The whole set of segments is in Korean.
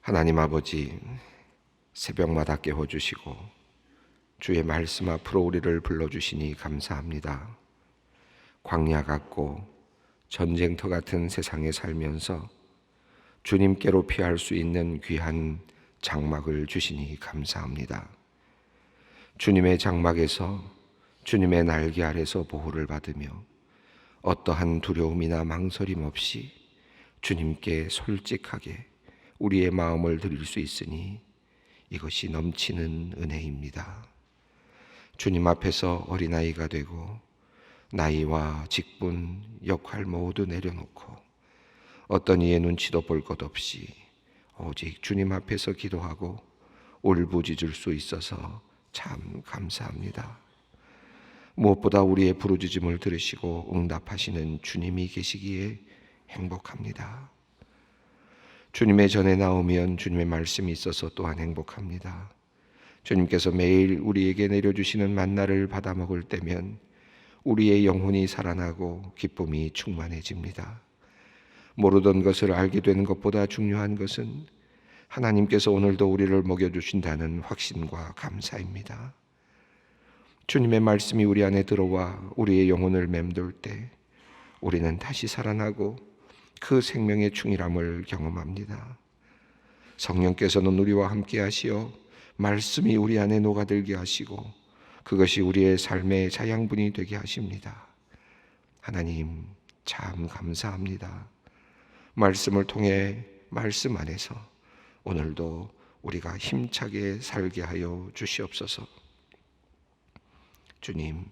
하나님 아버지, 새벽마다 깨워주시고 주의 말씀 앞으로 우리를 불러주시니 감사합니다. 광야 같고 전쟁터 같은 세상에 살면서 주님께로 피할 수 있는 귀한 장막을 주시니 감사합니다. 주님의 장막에서, 주님의 날개 아래서 보호를 받으며 어떠한 두려움이나 망설임 없이 주님께 솔직하게 우리의 마음을 드릴 수 있으니 이것이 넘치는 은혜입니다. 주님 앞에서 어린아이가 되고 나이와 직분, 역할 모두 내려놓고 어떤 이의 눈치도 볼 것 없이 오직 주님 앞에서 기도하고 울부짖을 수 있어서 참 감사합니다. 무엇보다 우리의 부르짖음을 들으시고 응답하시는 주님이 계시기에 행복합니다. 주님의 전에 나오면 주님의 말씀이 있어서 또한 행복합니다. 주님께서 매일 우리에게 내려주시는 만나를 받아 먹을 때면 우리의 영혼이 살아나고 기쁨이 충만해집니다. 모르던 것을 알게 되는 것보다 중요한 것은 하나님께서 오늘도 우리를 먹여주신다는 확신과 감사입니다. 주님의 말씀이 우리 안에 들어와 우리의 영혼을 맴돌 때 우리는 다시 살아나고 그 생명의 충실함을 경험합니다. 성령께서는 우리와 함께 하시어 말씀이 우리 안에 녹아들게 하시고 그것이 우리의 삶의 자양분이 되게 하십니다. 하나님 참 감사합니다. 말씀을 통해 말씀 안에서 오늘도 우리가 힘차게 살게 하여 주시옵소서. 주님,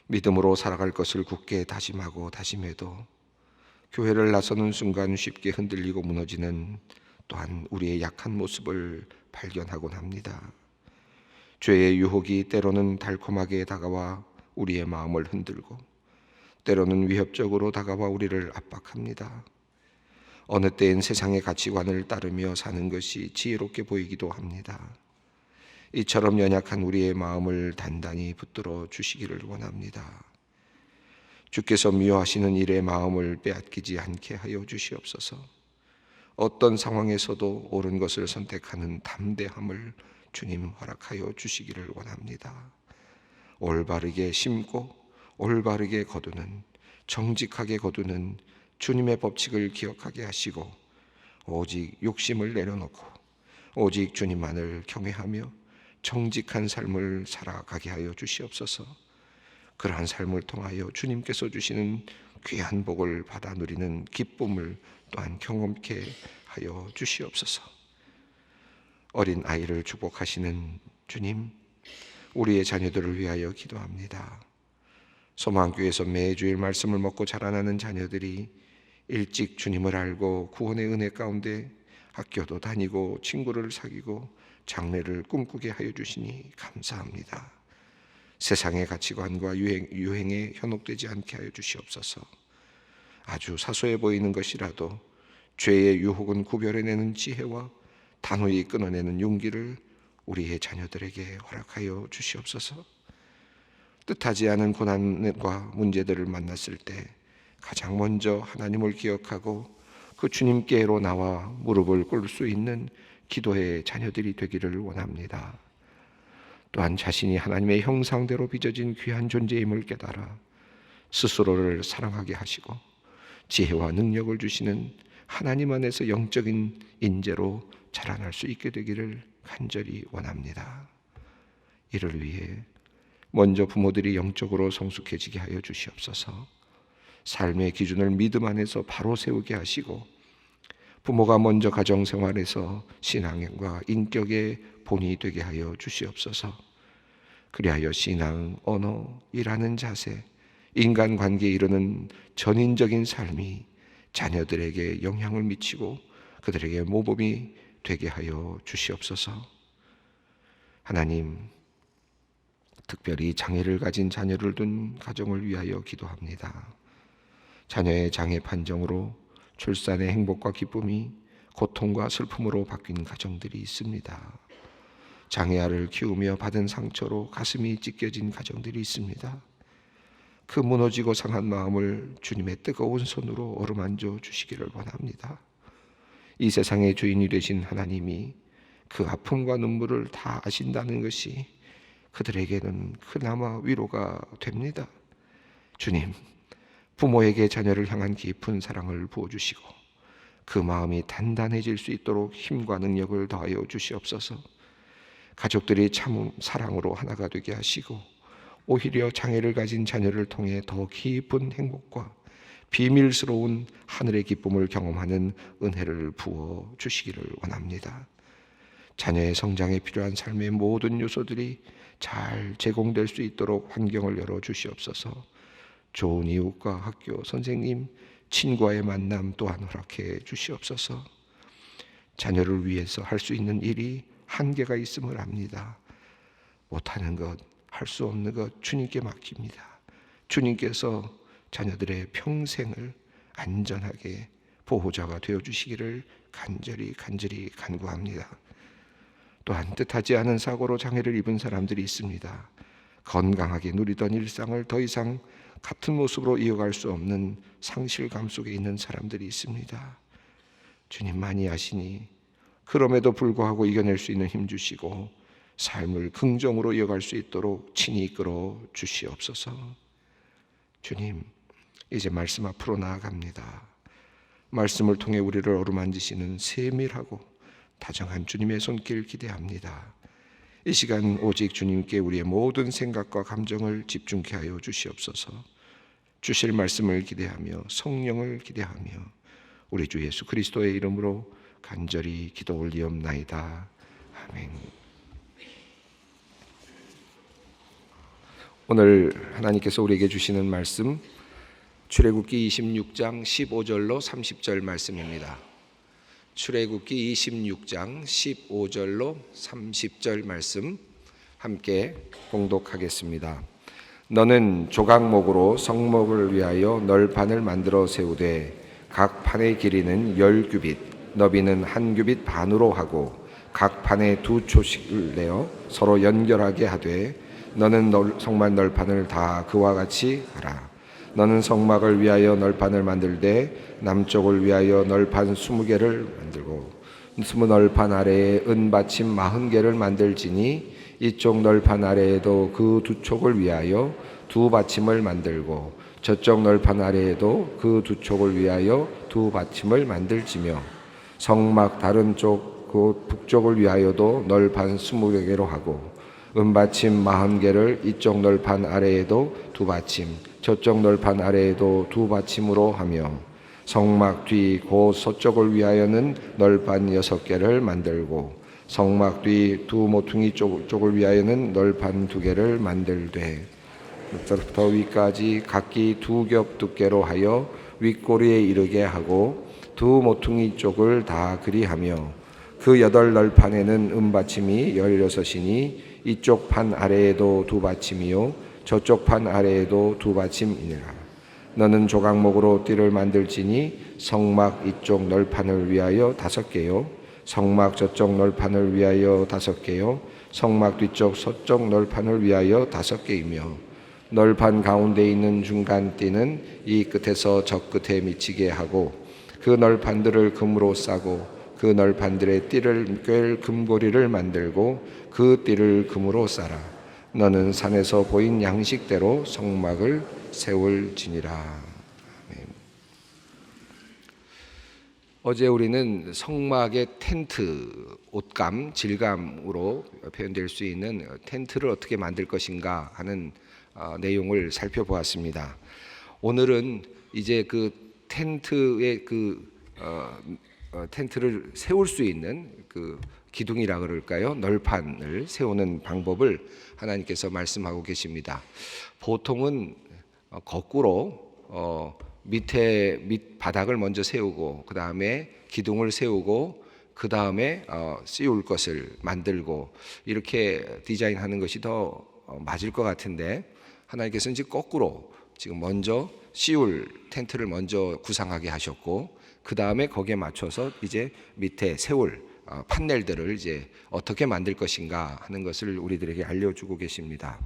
믿음으로 살아갈 것을 굳게 다짐하고 다짐해도 교회를 나서는 순간 쉽게 흔들리고 무너지는 또한 우리의 약한 모습을 발견하곤 합니다. 죄의 유혹이 때로는 달콤하게 다가와 우리의 마음을 흔들고 때로는 위협적으로 다가와 우리를 압박합니다. 어느 때엔 세상의 가치관을 따르며 사는 것이 지혜롭게 보이기도 합니다. 이처럼 연약한 우리의 마음을 단단히 붙들어 주시기를 원합니다. 주께서 미워하시는 일의 마음을 빼앗기지 않게 하여 주시옵소서. 어떤 상황에서도 옳은 것을 선택하는 담대함을 주님 허락하여 주시기를 원합니다. 올바르게 심고 올바르게 거두는, 정직하게 거두는 주님의 법칙을 기억하게 하시고 오직 욕심을 내려놓고 오직 주님만을 경외하며 정직한 삶을 살아가게 하여 주시옵소서. 그러한 삶을 통하여 주님께서 주시는 귀한 복을 받아 누리는 기쁨을 또한 경험케 하여 주시옵소서. 어린 아이를 축복하시는 주님, 우리의 자녀들을 위하여 기도합니다. 소망교회에서 매주일 말씀을 먹고 자라나는 자녀들이 일찍 주님을 알고 구원의 은혜 가운데 학교도 다니고 친구를 사귀고 장래를 꿈꾸게 하여 주시니 감사합니다. 세상의 가치관과 유행에 현혹되지 않게 하여 주시옵소서. 아주 사소해 보이는 것이라도 죄의 유혹은 구별해내는 지혜와 단호히 끊어내는 용기를 우리의 자녀들에게 허락하여 주시옵소서. 뜻하지 않은 고난과 문제들을 만났을 때 가장 먼저 하나님을 기억하고 그 주님께로 나와 무릎을 꿇을 수 있는 기도의 자녀들이 되기를 원합니다. 또한 자신이 하나님의 형상대로 빚어진 귀한 존재임을 깨달아 스스로를 사랑하게 하시고 지혜와 능력을 주시는 하나님 안에서 영적인 인재로 자라날 수 있게 되기를 간절히 원합니다. 이를 위해 먼저 부모들이 영적으로 성숙해지게 하여 주시옵소서. 삶의 기준을 믿음 안에서 바로 세우게 하시고 부모가 먼저 가정생활에서 신앙과 인격의 본이 되게 하여 주시옵소서. 그리하여 신앙, 언어, 일하는 자세, 인간관계에 이르는 전인적인 삶이 자녀들에게 영향을 미치고 그들에게 모범이 되게 하여 주시옵소서. 하나님, 특별히 장애를 가진 자녀를 둔 가정을 위하여 기도합니다. 자녀의 장애 판정으로 출산의 행복과 기쁨이 고통과 슬픔으로 바뀐 가정들이 있습니다. 장애아를 키우며 받은 상처로 가슴이 찢겨진 가정들이 있습니다. 그 무너지고 상한 마음을 주님의 뜨거운 손으로 어루만져 주시기를 원합니다. 이 세상의 주인이 되신 하나님이 그 아픔과 눈물을 다 아신다는 것이 그들에게는 그나마 위로가 됩니다. 주님, 부모에게 자녀를 향한 깊은 사랑을 부어주시고 그 마음이 단단해질 수 있도록 힘과 능력을 더하여 주시옵소서. 가족들이 참 사랑으로 하나가 되게 하시고 오히려 장애를 가진 자녀를 통해 더 깊은 행복과 비밀스러운 하늘의 기쁨을 경험하는 은혜를 부어 주시기를 원합니다. 자녀의 성장에 필요한 삶의 모든 요소들이 잘 제공될 수 있도록 환경을 열어 주시옵소서. 좋은 이웃과 학교, 선생님, 친구와의 만남 또한 허락해 주시옵소서. 자녀를 위해서 할 수 있는 일이 한계가 있음을 압니다. 못하는 것, 할 수 없는 것 주님께 맡깁니다. 주님께서 자녀들의 평생을 안전하게 보호자가 되어주시기를 간절히 간구합니다. 또한 뜻하지 않은 사고로 장애를 입은 사람들이 있습니다. 건강하게 누리던 일상을 더 이상 같은 모습으로 이어갈 수 없는 상실감 속에 있는 사람들이 있습니다. 주님 많이 아시니 그럼에도 불구하고 이겨낼 수 있는 힘 주시고 삶을 긍정으로 이어갈 수 있도록 친히 이끌어 주시옵소서. 주님, 이제 말씀 앞으로 나아갑니다. 말씀을 통해 우리를 어루만지시는 세밀하고 다정한 주님의 손길 기대합니다. 이 시간 오직 주님께 우리의 모든 생각과 감정을 집중케 하여 주시옵소서. 주실 말씀을 기대하며 성령을 기대하며 우리 주 예수 그리스도의 이름으로 간절히 기도 올리옵나이다. 아멘. 오늘 하나님께서 우리에게 주시는 말씀 출애굽기 26장 15절로 30절 말씀입니다. 출애굽기 26장 15절로 30절 말씀 함께 봉독하겠습니다. 너는 조각목으로 성목을 위하여 널판을 만들어 세우되 각 판의 길이는 10규빗, 너비는 1규빗 반으로 하고 각 판에 2초씩을 내어 서로 연결하게 하되 너는 성막 널판을 다 그와 같이 하라. 너는 성막을 위하여 널판을 만들되 남쪽을 위하여 널판 20개를 만들고 20널판 아래에 은받침 40개를 만들지니 이쪽 널판 아래에도 그 2촉을 위하여 2받침을 만들고 저쪽 널판 아래에도 그 2촉을 위하여 2받침을 만들지며 성막 다른 쪽 그 북쪽을 위하여도 널판 20개로 하고 은받침 40개를 이쪽 널판 아래에도 2받침 저쪽 널판 아래에도 2받침으로 하며 성막 뒤 곧 서쪽을 위하여는 널판 6개를 만들고 성막 뒤 2 모퉁이 쪽을 위하여는 널판 2개를 만들되 밑부터 위까지 각기 2겹 두께로 하여 윗꼬리에 이르게 하고 2 모퉁이 쪽을 다 그리하며 그 8널판에는 은받침이 16이니 이쪽 판 아래에도 2받침이요 저쪽 판 아래에도 2받침이니라. 너는 조각목으로 띠를 만들지니 성막 이쪽 널판을 위하여 5개요 성막 저쪽 널판을 위하여 5개요 성막 뒤쪽 서쪽 널판을 위하여 5개이며 널판 가운데 있는 중간 띠는 이 끝에서 저 끝에 미치게 하고 그 널판들을 금으로 싸고 그 널판들의 띠를 꿰 금고리를 만들고 그 띠를 금으로 싸라. 너는 산에서 보인 양식대로 성막을 세울지니라. 아멘. 어제 우리는 성막의 텐트, 옷감, 질감으로 표현될 수 있는 텐트를 어떻게 만들 것인가 하는 내용을 살펴보았습니다. 오늘은 이제 그 텐트의 텐트를 세울 수 있는 그 기둥이라 그럴까요? 널판을 세우는 방법을 하나님께서 말씀하고 계십니다. 보통은 거꾸로 밑 바닥을 먼저 세우고 그 다음에 기둥을 세우고 그 다음에 씌울 것을 만들고 이렇게 디자인하는 것이 더 맞을 것 같은데 하나님께서는 지금 거꾸로 지금 먼저 씌울 텐트를 먼저 구상하게 하셨고 그 다음에 거기에 맞춰서 이제 밑에 세울 판넬들을 이제 어떻게 만들 것인가 하는 것을 우리들에게 알려주고 계십니다.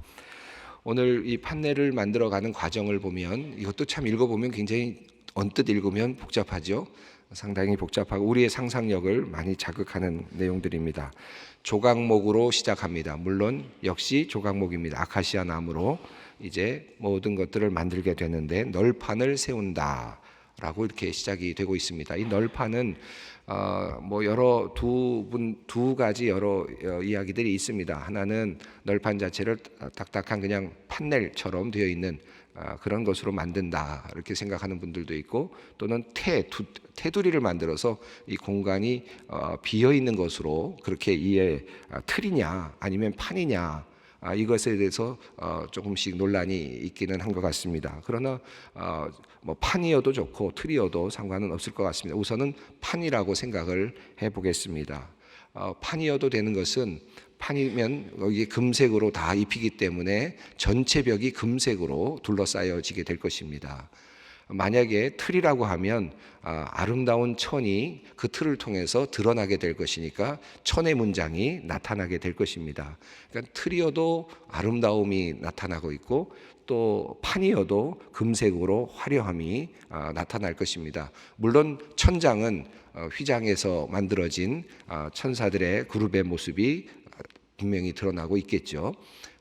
오늘 이 판넬을 만들어가는 과정을 보면 이것도 참 읽어보면 굉장히 언뜻 읽으면 복잡하죠. 상당히 복잡하고 우리의 상상력을 많이 자극하는 내용들입니다. 조각목으로 시작합니다. 물론 역시 조각목입니다. 아카시아 나무로 이제 모든 것들을 만들게 되는데 널판을 세운다라고 이렇게 시작이 되고 있습니다. 이 널판은 뭐 여러 두 가지 여러 이야기들이 있습니다. 하나는 널판 자체를 딱딱한 그냥 판넬처럼 되어 있는 그런 것으로 만든다 이렇게 생각하는 분들도 있고, 또는 테두리를 만들어서 이 공간이 비어 있는 것으로 그렇게 틀이냐 아니면 판이냐 이것에 대해서 조금씩 논란이 있기는 한 것 같습니다. 그러나 뭐 판이어도 좋고 틀이어도 상관은 없을 것 같습니다. 우선은 판이라고 생각을 해보겠습니다. 판이어도 되는 것은, 판이면 여기 금색으로 다 입히기 때문에 전체 벽이 금색으로 둘러싸여지게 될 것입니다. 만약에 틀이라고 하면 아름다운 천이 그 틀을 통해서 드러나게 될 것이니까 천의 문장이 나타나게 될 것입니다. 그러니까 틀이어도 아름다움이 나타나고 있고, 또 판이어도 금색으로 화려함이 나타날 것입니다. 물론 천장은 휘장에서 만들어진 천사들의 그룹의 모습이 분명히 드러나고 있겠죠.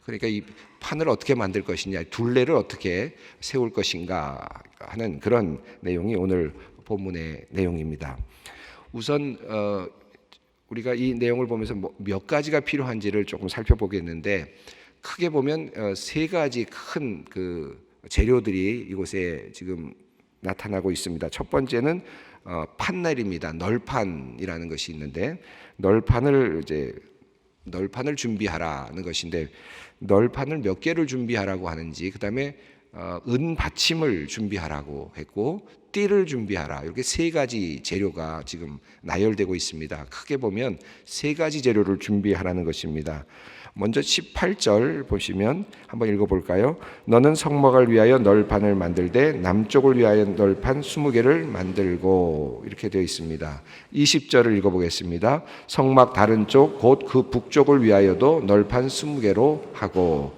그러니까 이 판을 어떻게 만들 것이냐, 둘레를 어떻게 세울 것인가 하는 그런 내용이 오늘 본문의 내용입니다. 우선 우리가 이 내용을 보면서 몇 가지가 필요한지를 조금 살펴보겠는데, 크게 보면 세 가지 큰 재료들이 이곳에 지금 나타나고 있습니다. 첫 번째는 판넬입니다. 널판이라는 것이 있는데, 널판을 준비하라는 것인데, 널판을 몇 개를 준비하라고 하는지, 그 다음에 은 받침을 준비하라고 했고, 띠를 준비하라, 이렇게 세 가지 재료가 지금 나열되고 있습니다. 크게 보면 세 가지 재료를 준비하라는 것입니다. 먼저 18절 보시면 한번 읽어볼까요? 너는 성막을 위하여 널판을 만들되 남쪽을 위하여 널판 20개를 만들고, 이렇게 되어 있습니다. 20절을 읽어보겠습니다. 성막 다른 쪽 곧 그 북쪽을 위하여도 널판 20개로 하고.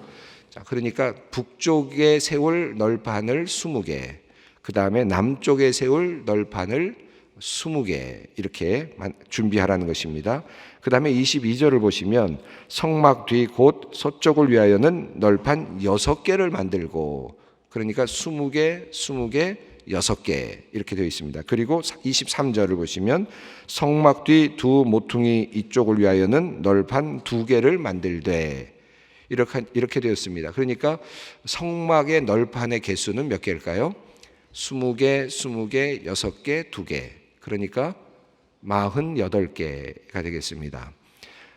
자, 그러니까 북쪽에 세울 널판을 20개, 그 다음에 남쪽에 세울 널판을 20개 이렇게 준비하라는 것입니다. 그 다음에 22절을 보시면 성막 뒤 곧 서쪽을 위하여는 널판 6개를 만들고, 그러니까 20개, 20개, 6개 이렇게 되어 있습니다. 그리고 23절을 보시면 성막 뒤 두 모퉁이 이쪽을 위하여는 널판 2개를 만들되, 이렇게 되었습니다. 그러니까 성막의 널판의 개수는 몇 개일까요? 20개, 20개, 6개, 2개. 그러니까 48개가 되겠습니다.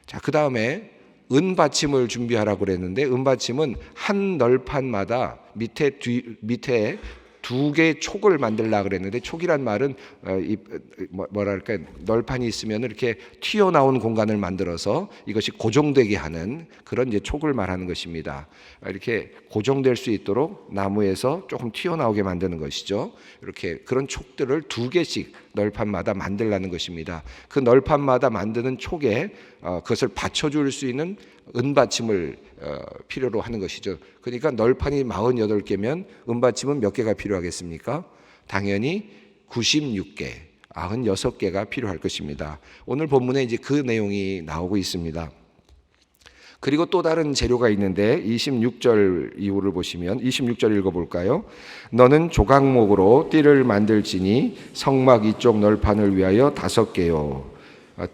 자, 그 다음에 은받침을 준비하라고 그랬는데, 은받침은 한 널판마다 밑에 2개의 촉을 만들려고 그랬는데, 촉이란 말은 뭐랄까, 널판이 있으면 이렇게 튀어나온 공간을 만들어서 이것이 고정되게 하는 그런 이제 촉을 말하는 것입니다. 이렇게 고정될 수 있도록 나무에서 조금 튀어나오게 만드는 것이죠. 이렇게 그런 촉들을 2개씩 널판마다 만들라는 것입니다. 그 널판마다 만드는 촉에 그것을 받쳐줄 수 있는 은받침을 필요로 하는 것이죠. 그러니까 널판이 48개면 은받침은 몇 개가 필요하겠습니까? 당연히 96개, 96개가 필요할 것입니다. 오늘 본문에 이제 그 내용이 나오고 있습니다. 그리고 또 다른 재료가 있는데 26절 이후를 보시면, 26절 읽어볼까요? 너는 조각목으로 띠를 만들지니 성막 이쪽 널판을 위하여 5개요.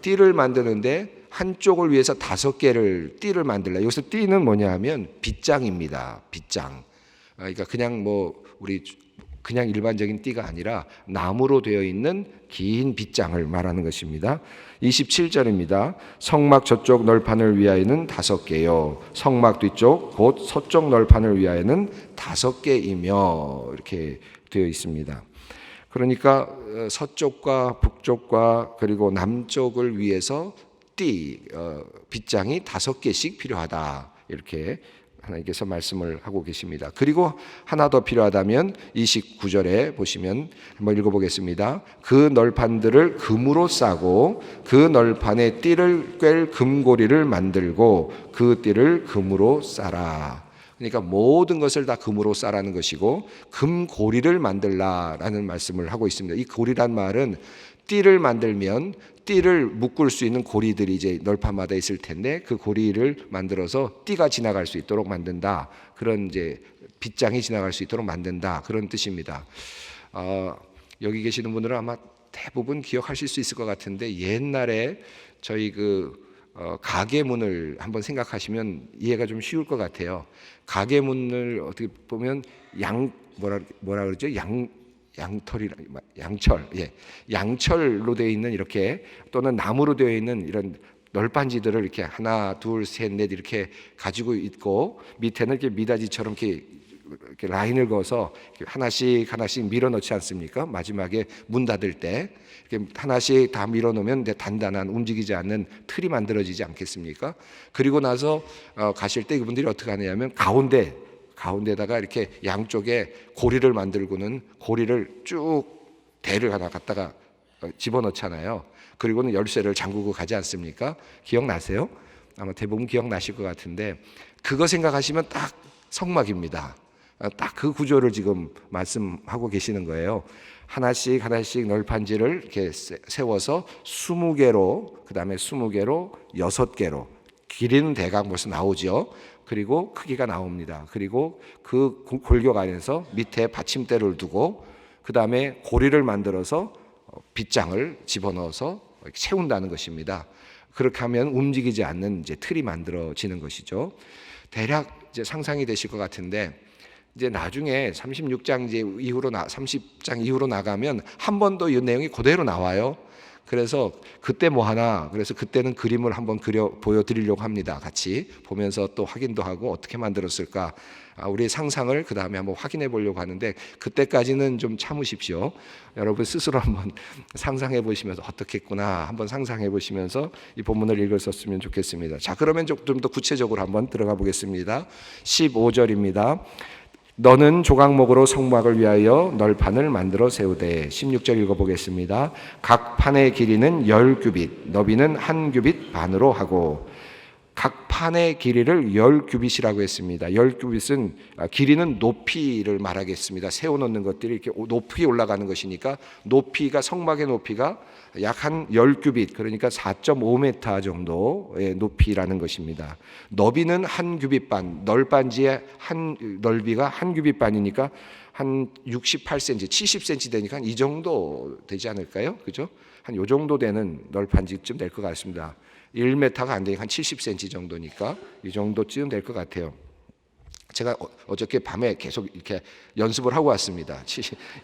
띠를 만드는데 한쪽을 위해서 5개를 띠를 만들라. 여기서 띠는 뭐냐 하면 빗장입니다. 빗장. 그러니까 그냥 우리 그냥 일반적인 띠가 아니라 나무로 되어 있는 긴 빗장을 말하는 것입니다. 27절입니다. 성막 저쪽 널판을 위하여는 5개요. 성막 뒤쪽 곧 서쪽 널판을 위하여는 5개이며, 이렇게 되어 있습니다. 그러니까 서쪽과 북쪽과 그리고 남쪽을 위해서 빗장이 5개씩 필요하다, 이렇게 하나님께서 말씀을 하고 계십니다. 그리고 하나 더 필요하다면 29절에 보시면 한번 읽어보겠습니다. 그 널판들을 금으로 싸고 그 널판에 띠를 꿰 금고리를 만들고 그 띠를 금으로 싸라. 그러니까 모든 것을 다 금으로 싸라는 것이고, 금고리를 만들라라는 말씀을 하고 있습니다. 이 고리란 말은 띠를 만들면 띠를 묶을 수 있는 고리들이 이제 널판마다 있을 텐데 그 고리를 만들어서 띠가 지나갈 수 있도록 만든다. 그런 이제 빗장이 지나갈 수 있도록 만든다. 그런 뜻입니다. 여기 계시는 분들은 아마 대부분 기억하실 수 있을 것 같은데 옛날에 저희 가게 문을 한번 생각하시면 이해가 좀 쉬울 것 같아요. 가게 문을 어떻게 보면 뭐라 그러죠? 양철로 되어 있는 이렇게 또는 나무로 되어 있는 이런 널빤지들을 이렇게 하나, 둘, 셋, 넷 이렇게 가지고 있고 밑에는 이렇게 미닫이처럼 이렇게 라인을 그어서 하나씩 밀어 넣지 않습니까? 마지막에 문 닫을 때 이렇게 하나씩 다 밀어 놓으면 단단한 움직이지 않는 틀이 만들어지지 않겠습니까? 그리고 나서 가실 때 이분들이 어떻게 하냐면 가운데다가 이렇게 양쪽에 고리를 만들고는 고리를 쭉 대를 하나 갖다가 집어넣잖아요. 그리고는 열쇠를 잠그고 가지 않습니까? 기억나세요? 아마 대부분 기억나실 것 같은데 그거 생각하시면 딱 성막입니다. 딱 그 구조를 지금 말씀하고 계시는 거예요. 하나씩 널판지를 이렇게 세워서 20개로, 그 다음에 20개로 6개로 길이는 대강 벌써 나오죠. 그리고 크기가 나옵니다. 그리고 그 골격 안에서 밑에 받침대를 두고 그 다음에 고리를 만들어서 빗장을 집어넣어서 채운다는 것입니다. 그렇게 하면 움직이지 않는 이제 틀이 만들어지는 것이죠. 대략 이제 상상이 되실 것 같은데 이제 나중에 36장 이후로 30장 이후로 나가면 한 번 더 이 내용이 그대로 나와요. 그래서 그때 뭐 하나, 그래서 그때는 그림을 한번 보여드리려고 합니다. 같이 보면서 또 확인도 하고 어떻게 만들었을까 우리의 상상을 그 다음에 한번 확인해 보려고 하는데 그때까지는 좀 참으십시오. 여러분 스스로 한번 상상해 보시면서 어떻게 했구나 한번 상상해 보시면서 이 본문을 읽었었으면 좋겠습니다. 자, 그러면 좀 더 구체적으로 한번 들어가 보겠습니다. 15절입니다. 너는 조각목으로 성막을 위하여 널판을 만들어 세우되 16절 읽어보겠습니다. 각 판의 길이는 10규빗 너비는 1규빗 반으로 하고 각 판의 길이를 10규빗이라고 했습니다. 10규빗은 길이는 높이를 말하겠습니다. 세워놓는 것들이 이렇게 높이 올라가는 것이니까 높이가 성막의 높이가 약 한 10규빗 그러니까 4.5m 정도의 높이라는 것입니다. 너비는 1규빗 반 널빤지의 넓이가 1규빗 반이니까 한 68cm, 70cm 되니까 한 이 정도 되지 않을까요? 그죠? 한 요 정도 되는 널판지쯤 될 것 같습니다. 1m가 안 되니까 한 70cm 정도니까 이 정도쯤 될 것 같아요. 제가 어저께 밤에 계속 이렇게 연습을 하고 왔습니다.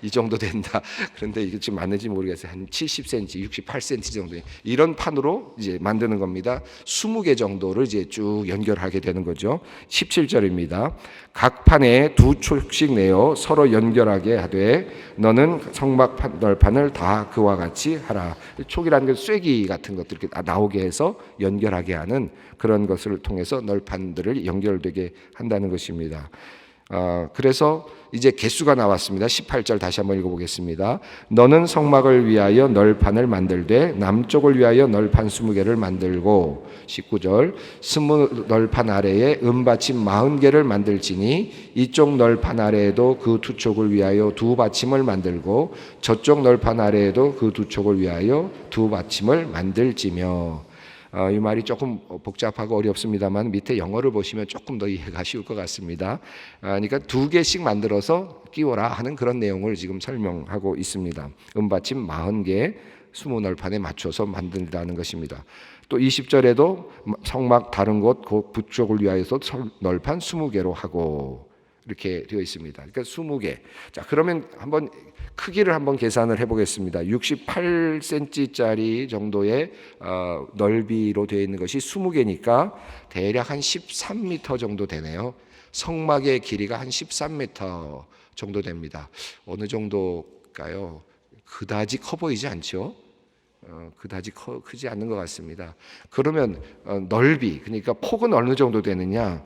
이 정도 된다. 그런데 이게 지금 맞는지 모르겠어요. 한 70cm, 68cm 정도 이런 판으로 이제 만드는 겁니다. 20개 정도를 이제 쭉 연결하게 되는 거죠. 17절입니다. 각 판에 2촉씩 내어 서로 연결하게 하되 너는 성막 널판을 다 그와 같이 하라. 촉이라는 게 쐐기 같은 것들 이렇게 나오게 해서 연결하게 하는 그런 것을 통해서 널판들을 연결되게 한다는 것입니다. 그래서 이제 개수가 나왔습니다. 18절 다시 한번 읽어보겠습니다. 너는 성막을 위하여 널판을 만들되 남쪽을 위하여 널판 20개를 만들고 19절 널판 아래에 은받침 40개를 만들지니 이쪽 널판 아래에도 그 2촉을 위하여 2받침을 만들고 저쪽 널판 아래에도 그 2촉을 위하여 2받침을 만들지며 이 말이 조금 복잡하고 어렵습니다만 밑에 영어를 보시면 조금 더 이해가 쉬울 것 같습니다. 그러니까 2개씩 만들어서 끼워라 하는 그런 내용을 지금 설명하고 있습니다. 은받침 40개 20널판에 맞춰서 만든다는 것입니다. 또 20절에도 성막 다른 곳 그 부쪽을 위하여서 널판 20개로 하고 이렇게 되어 있습니다. 그러니까 20개. 자, 그러면 한번 크기를 한번 계산을 해보겠습니다. 68cm짜리 정도의 넓이로 되어 있는 것이 20개니까 대략 한 13m 정도 되네요. 성막의 길이가 한 13m 정도 됩니다. 어느 정도일까요? 그다지 커 보이지 않죠? 그다지 크지 않는 것 같습니다. 그러면 넓이, 그러니까 폭은 어느 정도 되느냐?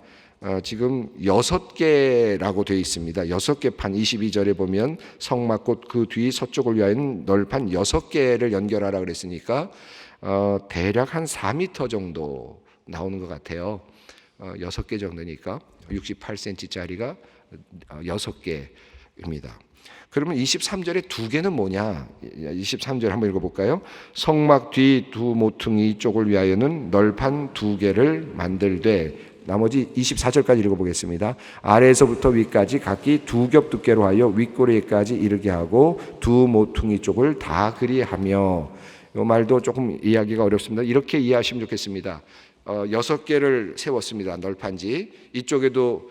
지금 6개라고 되어 있습니다. 6개 판 22절에 보면 성막꽃 그 뒤 서쪽을 위하여 널판 6개를 연결하라 그랬으니까 대략 한 4m 정도 나오는 것 같아요. 6개 정도니까 68cm짜리가 6개입니다. 그러면 23절에 두 개는 뭐냐? 23절 한번 읽어볼까요? 성막 뒤 두 모퉁이 쪽을 위하여는 널판 두 개를 만들되, 나머지 24절까지 읽어보겠습니다. 아래에서부터 위까지 각기 두 겹 두께로 하여 윗꼬리에까지 이르게 하고 두 모퉁이 쪽을 다 그리하며. 이 말도 조금 이해하기가 어렵습니다. 이렇게 이해하시면 좋겠습니다. 6개를 세웠습니다. 널판지. 이쪽에도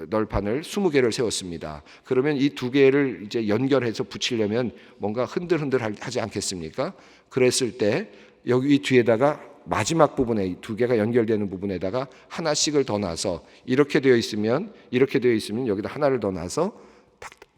널판을 20개를 세웠습니다. 그러면 이 두 개를 이제 연결해서 붙이려면 뭔가 흔들흔들 하지 않겠습니까? 그랬을 때 여기 뒤에다가 마지막 부분에 두 개가 연결되는 부분에다가 하나씩을 더 놔서 이렇게 되어 있으면 여기다 하나를 더 놔서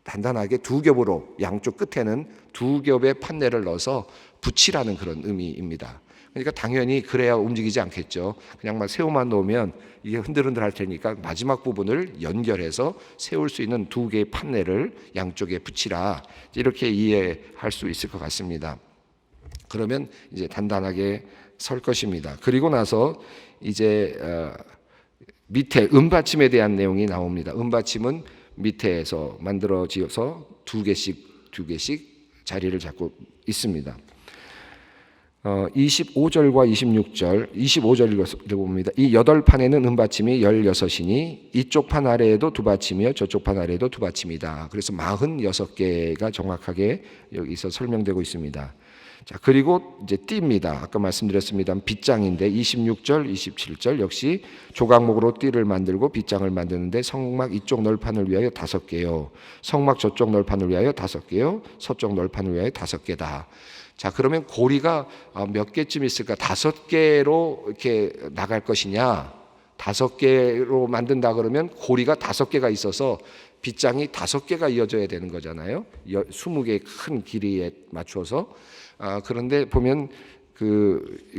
단단하게 두 겹으로 양쪽 끝에는 두 겹의 판넬을 넣어서 붙이라는 그런 의미입니다. 그러니까 당연히 그래야 움직이지 않겠죠. 그냥 막 세워만 놓으면 이게 흔들흔들 할 테니까 마지막 부분을 연결해서 세울 수 있는 두 개의 판넬을 양쪽에 붙이라, 이렇게 이해할 수 있을 것 같습니다. 그러면 이제 단단하게 설 것입니다. 그리고 나서 이제 밑에 은받침에 대한 내용이 나옵니다. 은받침은 밑에서 만들어지어서 두 개씩 자리를 잡고 있습니다. 25절과 26절, 25절 읽어봅니다. 이 8판에는 은받침이 16이니 이쪽 판 아래에도 두 받침이요 저쪽 판 아래에도 두 받침이다. 그래서 46개가 정확하게 여기서 설명되고 있습니다. 자, 그리고 이제 띠입니다. 아까 말씀드렸습니다. 빗장인데 26절, 27절 역시 조각목으로 띠를 만들고 빗장을 만드는데 성막 이쪽 널판을 위하여 5개요. 성막 저쪽 널판을 위하여 5개요. 서쪽 널판을 위하여 5개다. 자, 그러면 고리가 몇 개쯤 있을까? 5개로 이렇게 나갈 것이냐? 5개로 만든다 그러면 고리가 5개가 있어서 빗장이 5개가 이어져야 되는 거잖아요. 20개의 큰 길이에 맞춰서. 그런데 보면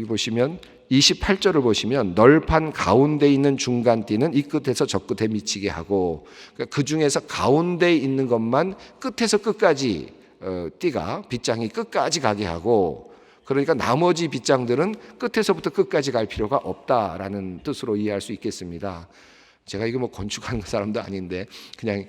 보시면 28절을 보시면 널판 가운데 있는 중간 띠는 이 끝에서 저 끝에 미치게 하고, 그러니까 그 중에서 가운데 있는 것만 끝에서 끝까지 띠가 빗장이 끝까지 가게 하고, 그러니까 나머지 빗장들은 끝에서부터 끝까지 갈 필요가 없다라는 뜻으로 이해할 수 있겠습니다. 제가 이거 뭐 건축하는 사람도 아닌데 그냥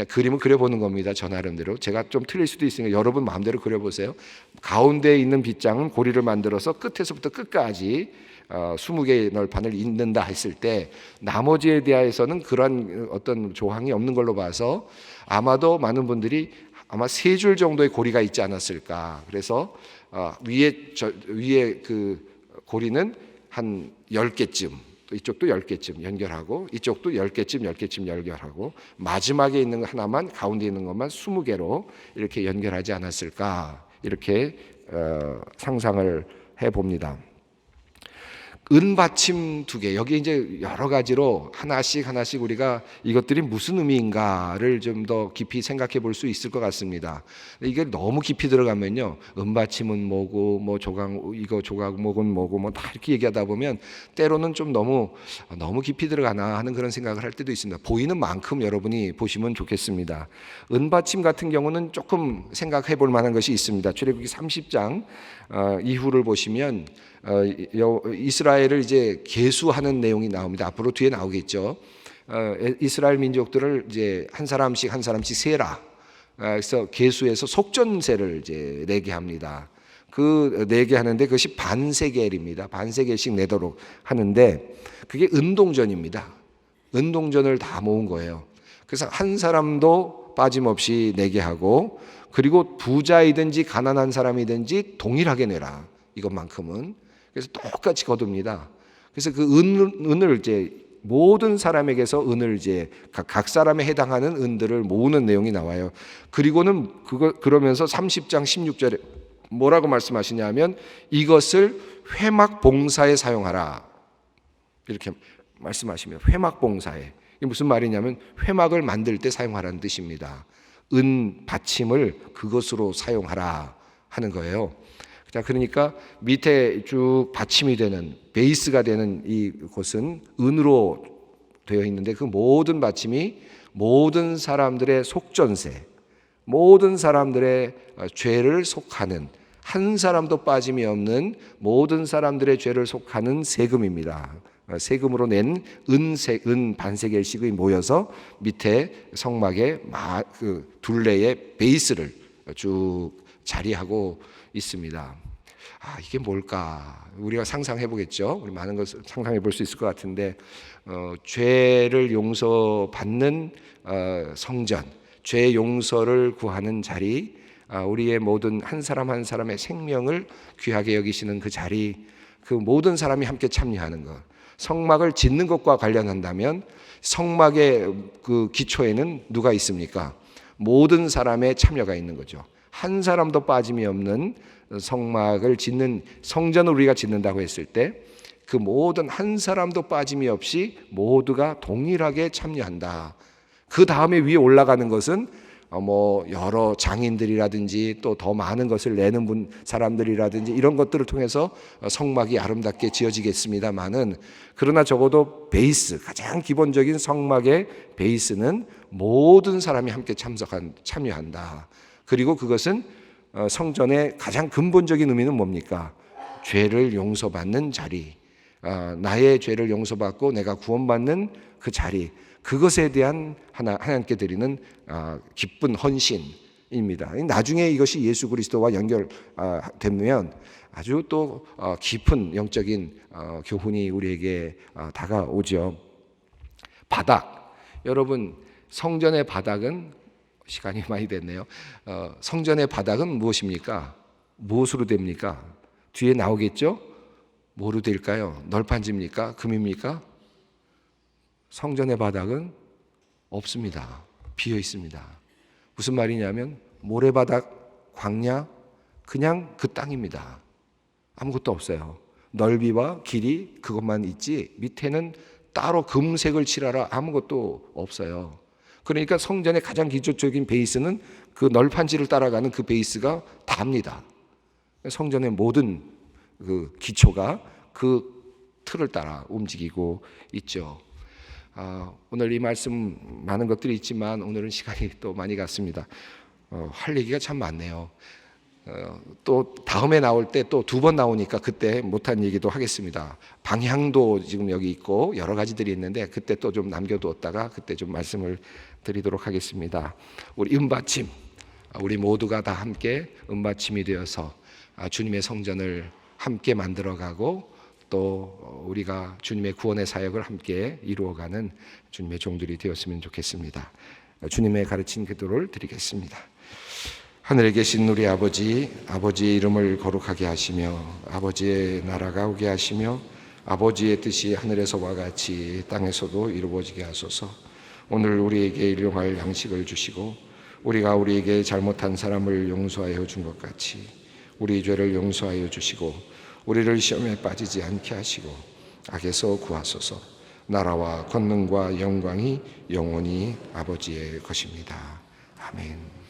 그림을 그려보는 겁니다. 저 나름대로. 제가 좀 틀릴 수도 있으니까 여러분 마음대로 그려보세요. 가운데에 있는 빗장은 고리를 만들어서 끝에서부터 끝까지 20개의 널판을 잇는다 했을 때 나머지에 대해서는 그런 어떤 조항이 없는 걸로 봐서 아마도 많은 분들이 아마 3줄 정도의 고리가 있지 않았을까. 그래서 위에 그 고리는 한 10개쯤, 이쪽도 10개쯤 연결하고 이쪽도 10개쯤 연결하고 마지막에 있는 거 하나만, 가운데 있는 것만 20개로 이렇게 연결하지 않았을까, 이렇게 상상을 해봅니다. 은받침 2개, 여기 이제 여러 가지로 하나씩 우리가 이것들이 무슨 의미인가를 좀 더 깊이 생각해 볼 수 있을 것 같습니다. 이게 너무 깊이 들어가면요, 은받침은 뭐고, 뭐 조각목은 뭐고, 뭐 다 이렇게 얘기하다 보면 때로는 좀 너무 깊이 들어가나 하는 그런 생각을 할 때도 있습니다. 보이는 만큼 여러분이 보시면 좋겠습니다. 은받침 같은 경우는 조금 생각해 볼 만한 것이 있습니다. 출애굽기 30장 이후를 보시면 이스라엘을 이제 계수하는 내용이 나옵니다. 앞으로 뒤에 나오겠죠. 이스라엘 민족들을 이제 한 사람씩 세라. 그래서 계수해서 속전세를 이제 내게 합니다. 그 내게 하는데 그것이 반세겔입니다. 반세겔씩 내도록 하는데 그게 은동전입니다. 은동전을 다 모은 거예요. 그래서 한 사람도 빠짐없이 내게 하고, 그리고 부자이든지 가난한 사람이든지 동일하게 내라. 이것만큼은. 그래서 똑같이 거둡니다. 그래서 그 은을 이제 모든 사람에게서 은을 이제 각 사람에 해당하는 은들을 모으는 내용이 나와요. 그리고는 그러면서 30장 16절에 뭐라고 말씀하시냐면 이것을 회막 봉사에 사용하라. 이렇게 말씀하시면 회막 봉사에. 이게 무슨 말이냐면 회막을 만들 때 사용하라는 뜻입니다. 은 받침을 그것으로 사용하라 하는 거예요. 자, 그러니까 밑에 쭉 받침이 되는 베이스가 되는 이 곳은 은으로 되어 있는데 그 모든 받침이 모든 사람들의 속전세, 모든 사람들의 죄를 속하는, 한 사람도 빠짐이 없는 모든 사람들의 죄를 속하는 세금입니다. 세금으로 낸 은 반세겔씩이 모여서 밑에 성막의 그 둘레의 베이스를 쭉 자리하고 있습니다. 이게 뭘까? 우리가 상상해 보겠죠. 우리 많은 것을 상상해 볼 수 있을 것 같은데, 죄를 용서받는 성전, 죄 용서를 구하는 자리, 우리의 모든 한 사람 한 사람의 생명을 귀하게 여기시는 그 자리, 그 모든 사람이 함께 참여하는 것. 성막을 짓는 것과 관련한다면 성막의 그 기초에는 누가 있습니까? 모든 사람의 참여가 있는 거죠. 한 사람도 빠짐이 없는 성막을 짓는, 성전을 우리가 짓는다고 했을 때 그 모든 한 사람도 빠짐이 없이 모두가 동일하게 참여한다. 그 다음에 위에 올라가는 것은 여러 장인들이라든지 또 더 많은 것을 내는 사람들이라든지 이런 것들을 통해서 성막이 아름답게 지어지겠습니다만은, 그러나 적어도 베이스, 가장 기본적인 성막의 베이스는 모든 사람이 함께 참여한다. 그리고 그것은 성전의 가장 근본적인 의미는 뭡니까? 죄를 용서받는 자리, 나의 죄를 용서받고 내가 구원받는 그 자리, 그것에 대한 하나님께 드리는 기쁜 헌신입니다. 나중에 이것이 예수 그리스도와 연결되면 아주 또 깊은 영적인 교훈이 우리에게 다가오죠. 바닥, 여러분, 성전의 바닥은, 시간이 많이 됐네요. 성전의 바닥은 무엇입니까? 무엇으로 됩니까? 뒤에 나오겠죠? 뭐로 될까요? 널판지입니까? 금입니까? 성전의 바닥은 없습니다. 비어 있습니다. 무슨 말이냐면 모래바닥, 광야, 그냥 그 땅입니다. 아무것도 없어요. 넓이와 길이 그것만 있지 밑에는 따로 금색을 칠하라 아무것도 없어요. 그러니까 성전의 가장 기초적인 베이스는 그 널판지를 따라가는 그 베이스가 답니다. 성전의 모든 그 기초가 그 틀을 따라 움직이고 있죠. 오늘 이 말씀 많은 것들이 있지만 오늘은 시간이 또 많이 갔습니다. 할 얘기가 참 많네요. 또 다음에 나올 때 또 두 번 나오니까 그때 못한 얘기도 하겠습니다. 방향도 지금 여기 있고 여러 가지들이 있는데 그때 또 좀 남겨두었다가 그때 좀 말씀을 드리도록 하겠습니다. 우리 은받침, 우리 모두가 다 함께 은받침이 되어서 주님의 성전을 함께 만들어가고 또 우리가 주님의 구원의 사역을 함께 이루어가는 주님의 종들이 되었으면 좋겠습니다. 주님의 가르친 기도를 드리겠습니다. 하늘에 계신 우리 아버지, 아버지의 이름을 거룩하게 하시며 아버지의 나라가 오게 하시며 아버지의 뜻이 하늘에서와 같이 땅에서도 이루어지게 하소서. 오늘 우리에게 일용할 양식을 주시고 우리가 우리에게 잘못한 사람을 용서하여 준 것 같이 우리 죄를 용서하여 주시고 우리를 시험에 빠지지 않게 하시고 악에서 구하소서. 나라와 권능과 영광이 영원히 아버지의 것입니다. 아멘.